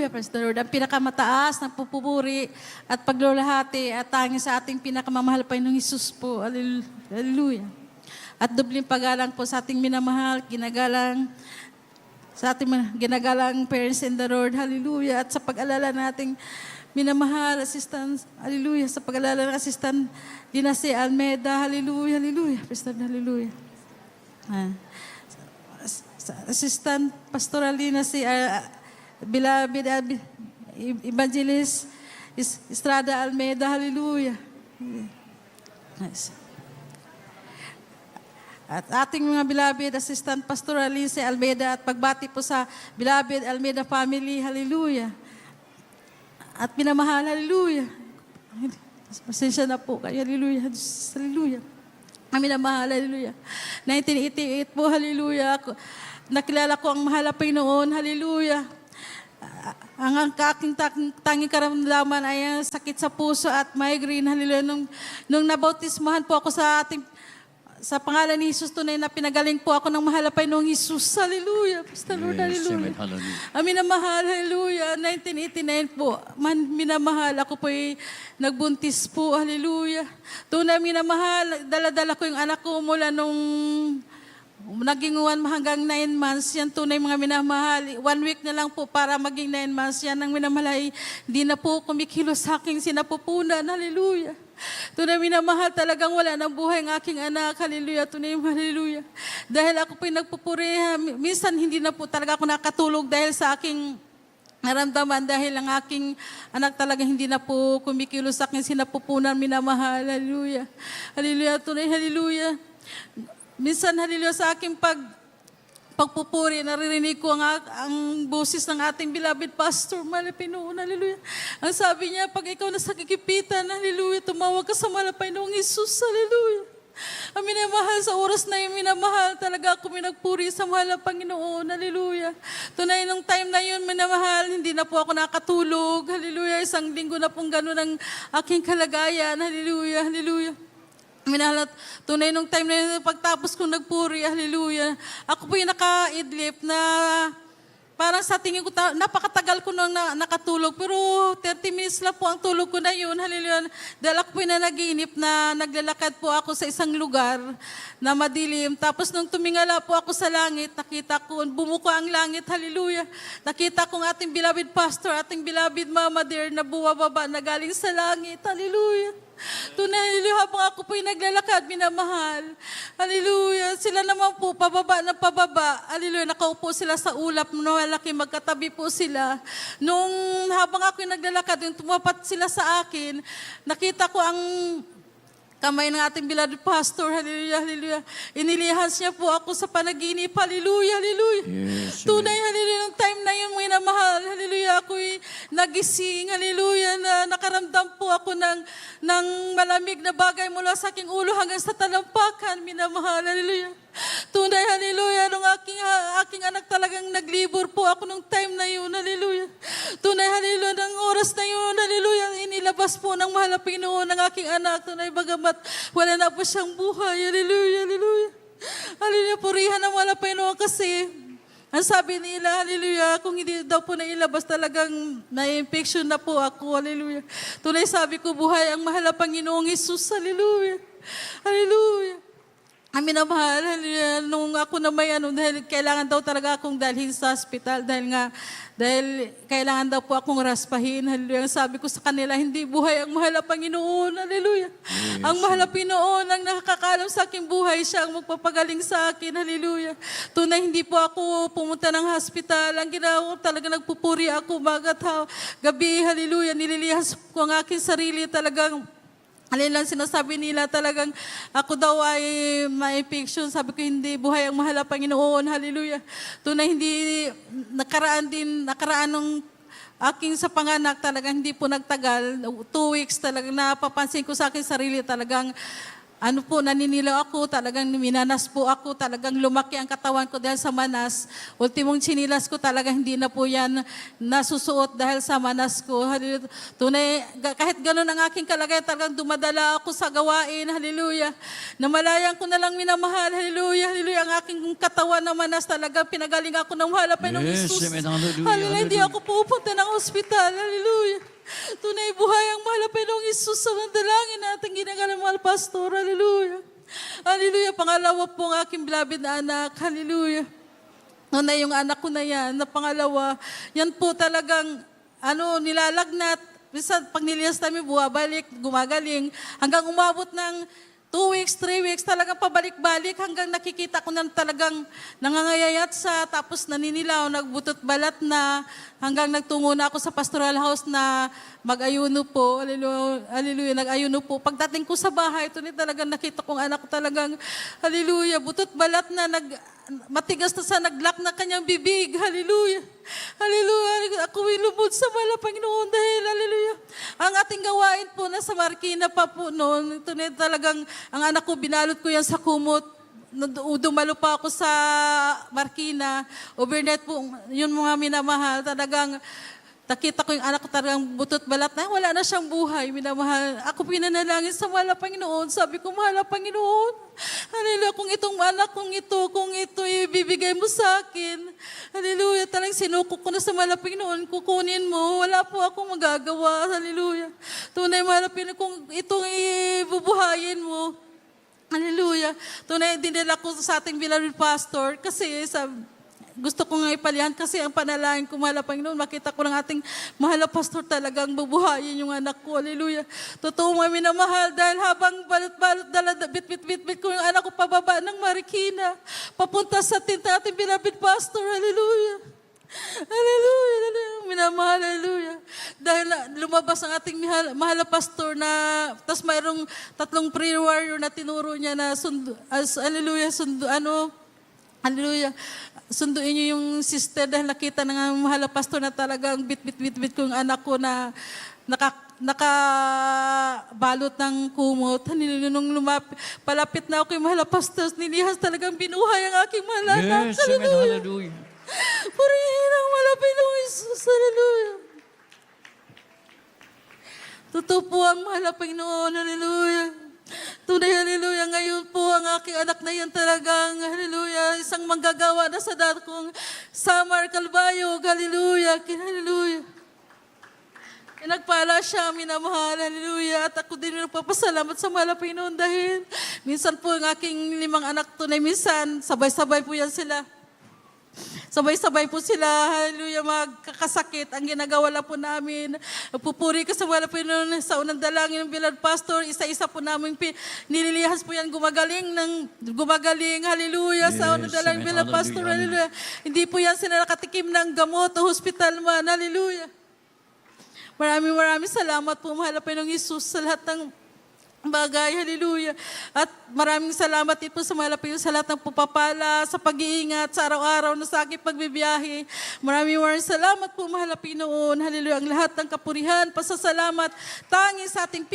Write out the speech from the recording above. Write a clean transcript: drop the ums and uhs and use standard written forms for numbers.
Hallelujah, praise the Lord. Ang pinakamataas na pupuri at paglulahati at tanging sa ating pinakamamahal Panginoong Hesus po. Hallelujah. At dubling paggalang po sa ating minamahal, ginagalang sa ating ginagalang parents in the Lord. Hallelujah. At sa pag-alala nating minamahal, assistant, hallelujah. Sa pag-alala ng assistant, Dinasi Almeida, hallelujah, hallelujah. Praise the Lord, hallelujah. Assistant Pastoral Dinasi, beloved Evangelist Estrada Almeida, hallelujah. Nice. At ating mga beloved Assistant Pastoral Lindsay Almeida at pagbati po sa beloved Almeida family, hallelujah. At minamahal, hallelujah. Pasensya na po kayo, hallelujah. Hallelujah. Amin na mahal, hallelujah. 1988 po, hallelujah. Nakilala ko ang mahal na Panginoon, hallelujah. Ang aking tanging karamdaman ay ang sakit sa puso at migraine, hallelujah. Nung nabautismahan po ako sa pangalan ni Jesus, tunay na pinagaling po ako ng mahal na Panginoong Jesus. Hallelujah. Praise the Lord. Hallelujah. Amin na mahal. Hallelujah. 1989 po. Minamahal. Ako po ay nagbuntis po. Hallelujah. Tunay minamahal. Dala-dala ko yung anak ko mula nung naging 1 hanggang 9 months. Yan tunay mga minamahal. 1 week na lang po para maging 9 months. Yan ang minamahal ay hindi na po kumikilos sa aking sinapupunan. Hallelujah. Tunay minamahal, talagang wala ng buhay ang aking anak. Hallelujah, tunay hallelujah. Dahil ako po'y nagpupuri, minsan hindi na po talaga ako nakatulog dahil sa aking naramdaman, dahil ang aking anak talaga hindi na po kumikilos sa aking sinapupunan, minamahal. Hallelujah. Hallelujah, tunay hallelujah. Minsan hallelujah sa aking pagpupuri, naririnig ko ang boses ng ating beloved Pastor Malapinoon, hallelujah. Ang sabi niya, pag ikaw nasa kikipitan, hallelujah, tumawag ka sa Malapinoong Jesus, hallelujah. Ang minamahal sa oras na yung minamahal, talaga ako minagpuri sa mahal na Panginoon, hallelujah. Tunay nung time na yun, minamahal, hindi na po ako nakatulog, hallelujah. 1 linggo na pong gano'n ang aking kalagayan, hallelujah, hallelujah. Minalat, tunay nung time na yun, pagtapos kong nagpuri, hallelujah, ako po yung naka-idlip na parang sa tingin ko, napakatagal ko nung nakatulog, pero 30 minutes lang po ang tulog ko na yun, hallelujah. Dahil ako po yung nanaginip na naglalakad po ako sa isang lugar na madilim. Tapos nung tumingala po ako sa langit, nakita ko, bumuko ang langit, hallelujah. Nakita kong ating beloved pastor, ating beloved mama dear na buwababa na galing sa langit, hallelujah. Tunay, hallelujah, habang ako po'y naglalakad, minamahal. Hallelujah. Sila naman po, pababa na pababa. Hallelujah, nakaupo sila sa ulap, malaki, magkatabi po sila. Nung habang ako'y naglalakad, yung tumapat sila sa akin, nakita ko ang kamay ng ating beloved pastor, hallelujah, hallelujah. Inilihas niya po ako sa panaginip, hallelujah, hallelujah. Yes, tunay, hallelujah, ng time na yun, minamahal, hallelujah, ako'y nagising, hallelujah, na nakaramdam po ako ng malamig na bagay mula sa aking ulo hanggang sa talampakan, minamahal, hallelujah. Tunay, hallelujah, nung aking anak talagang naglibor po ako nung time na yun, hallelujah. Tunay, hallelujah, ng oras na yun, hallelujah, inilabas po ng mahal na Panginoon ng aking anak, tunay, bagamat wala na po siyang buhay, hallelujah, hallelujah. Hallelujah, purihan ng mahal na Panginoon kasi ang sabi nila, hallelujah, kung hindi daw po nailabas, talagang na-infection na po ako, hallelujah. Tunay, sabi ko, buhay ang mahal na Panginoong Jesus, hallelujah, hallelujah. Amin na mahal, hallelujah. Nung ako na may dahil kailangan daw talaga akong dalhin sa hospital dahil kailangan daw po akong raspahin, hallelujah. Sabi ko sa kanila, hindi buhay ang mahal na Panginoon, hallelujah. Yes. Ang mahal na Panginoon ang nakakaalam sa aking buhay, siya ang magpapagaling sa akin, hallelujah. Tunay, hindi po ako pumunta ng hospital. Ang ginawa ko, talaga nagpupuri ako umaga at gabi, hallelujah. Nililihas ko ang aking sarili, talagang alin lang sinasabi nila, talagang ako daw ay may infection. Sabi ko, hindi, buhay ang mahal na Panginoon, hallelujah. Tunay, hindi, nakaraan nung aking sa panganak, talagang hindi po nagtagal, 2 weeks talagang napapansin ko sa aking sarili, talagang ano po, naninilaw ako, talagang minanas po ako, talagang lumaki ang katawan ko dahil sa manas. Ultimong chinilas ko talagang hindi na po yan nasusuot dahil sa manas ko. Hallelujah. Tunay, kahit ganun ang aking kalagayan, talagang dumadala ako sa gawain. Hallelujah. Namalayan ko na lang minamahal. Hallelujah. Hallelujah. Ang aking katawan na manas, talagang pinagaling ako ng halapay ng Yes, Jesus. amen. Hallelujah. Hallelujah. Hindi ako pupunta ng ospital. Hallelujah. Tunay buhay ang mahal na Panginoong Isus sa dalangin natin ginagawa mahal pastor. Hallelujah. Hallelujah. Pangalawa po ang aking beloved na anak. Hallelujah. Tunay yung anak ko na yan, na pangalawa, yan po talagang nilalagnat. Minsan pag niliyas namin, buwabalik, gumagaling. Hanggang umabot ng 2 weeks, 3 weeks, talagang pabalik-balik hanggang nakikita ko na talagang nangangayayat sa, tapos naninilaw, nagbutot balat na, hanggang nagtungo na ako sa pastoral house na mag-ayuno po. Hallelujah, hallelujah, nag-ayuno po. Pagdating ko sa bahay, ito talagang nakita kong anak ko talagang, hallelujah, butot balat na, matigas na sa naglock na kanyang bibig. Hallelujah. Hallelujah. Ako ilubod sa mala, Panginoon, dahil, hallelujah. Ang ating gawain po na sa Marikina pa po noon, ito na talagang, ang anak ko, binalot ko yan sa kumot. Dumalo pa ako sa Marikina. Overnight po, yun mga minamahal, talagang, nakita ko yung anak ko talagang butot balat na, wala na siyang buhay, minamahal. Ako pinanalangin sa mahal na Panginoon. Sabi ko, mahal na Panginoon, hallelujah, kung itong anak kung ito ibibigay mo sa akin, hallelujah, talagang sinuko ko na sa mahal na Panginoon, kukunin mo, wala po akong magagawa, hallelujah. Tunay mahal na Panginoon, kung itong ibubuhayin mo, hallelujah. Tunay, dinala ko sa ating beloved pastor, kasi gusto ko nga ipalihan kasi ang panalangin ko, mahal na Panginoon, makita ko ng ating mahal na pastor talagang bubuhayin yung anak ko. Hallelujah. Totoo mga minamahal, dahil habang balot-balot, bit-bit ko yung anak ko pababa ng Marikina, papunta sa tinta ating beloved pastor. Hallelujah. Hallelujah. Hallelujah. Minamahal. Hallelujah. Dahil lumabas ang ating mahal na pastor na, tas mayroong 3 prayer warrior na tinuro niya na hallelujah, sunduin niyo yung sister dahil nakita ng mahal na pastor na talagang bit ko yung anak ko na nakabalot ng kumot. Nung palapit na ako yung mahal na pastor, nilihas talagang binuhay ang aking mahal na anak. Yes, amen. Hallelujah. Purihin ang malapit ng Jesus. Hallelujah. Totoo po ang mahal na Panginoon. Hallelujah. Tunay, hallelujah. Ngayon po, ang aking anak na yan talagang, hallelujah, isang manggagawa na sa datong Samar Calbayog. Hallelujah. Hallelujah. Nagpala siya, minamahal, hallelujah. At ako din nagpapasalamat sa mahal na Panginoon dahil minsan po ang aking 5 anak tunay, minsan sabay-sabay po yan sila. Sabay-sabay po sila, hallelujah, magkakasakit. Ang ginagawa lang po namin, pupuri ka sa wala po yun, sa unang dalangin ng beloved pastor, isa-isa po namin nililihas po yan, gumagaling, hallelujah, Yes, sa unang dalangin ng beloved pastor, hallelujah. Hindi po yan sila nakatikim ng gamot o hospital man, hallelujah. Maraming salamat po, mahal na Panginoong Isus, sa lahat ng bagay, hallelujah. At maraming salamat din po sa mahal na Panginoon sa lahat ng pupapala, sa pag-iingat, sa araw-araw na sa aking pagbibiyahe. Maraming salamat po, mahal na Panginoon, hallelujah. Ang lahat ng kapurihan, pasasalamat, tanging sa ating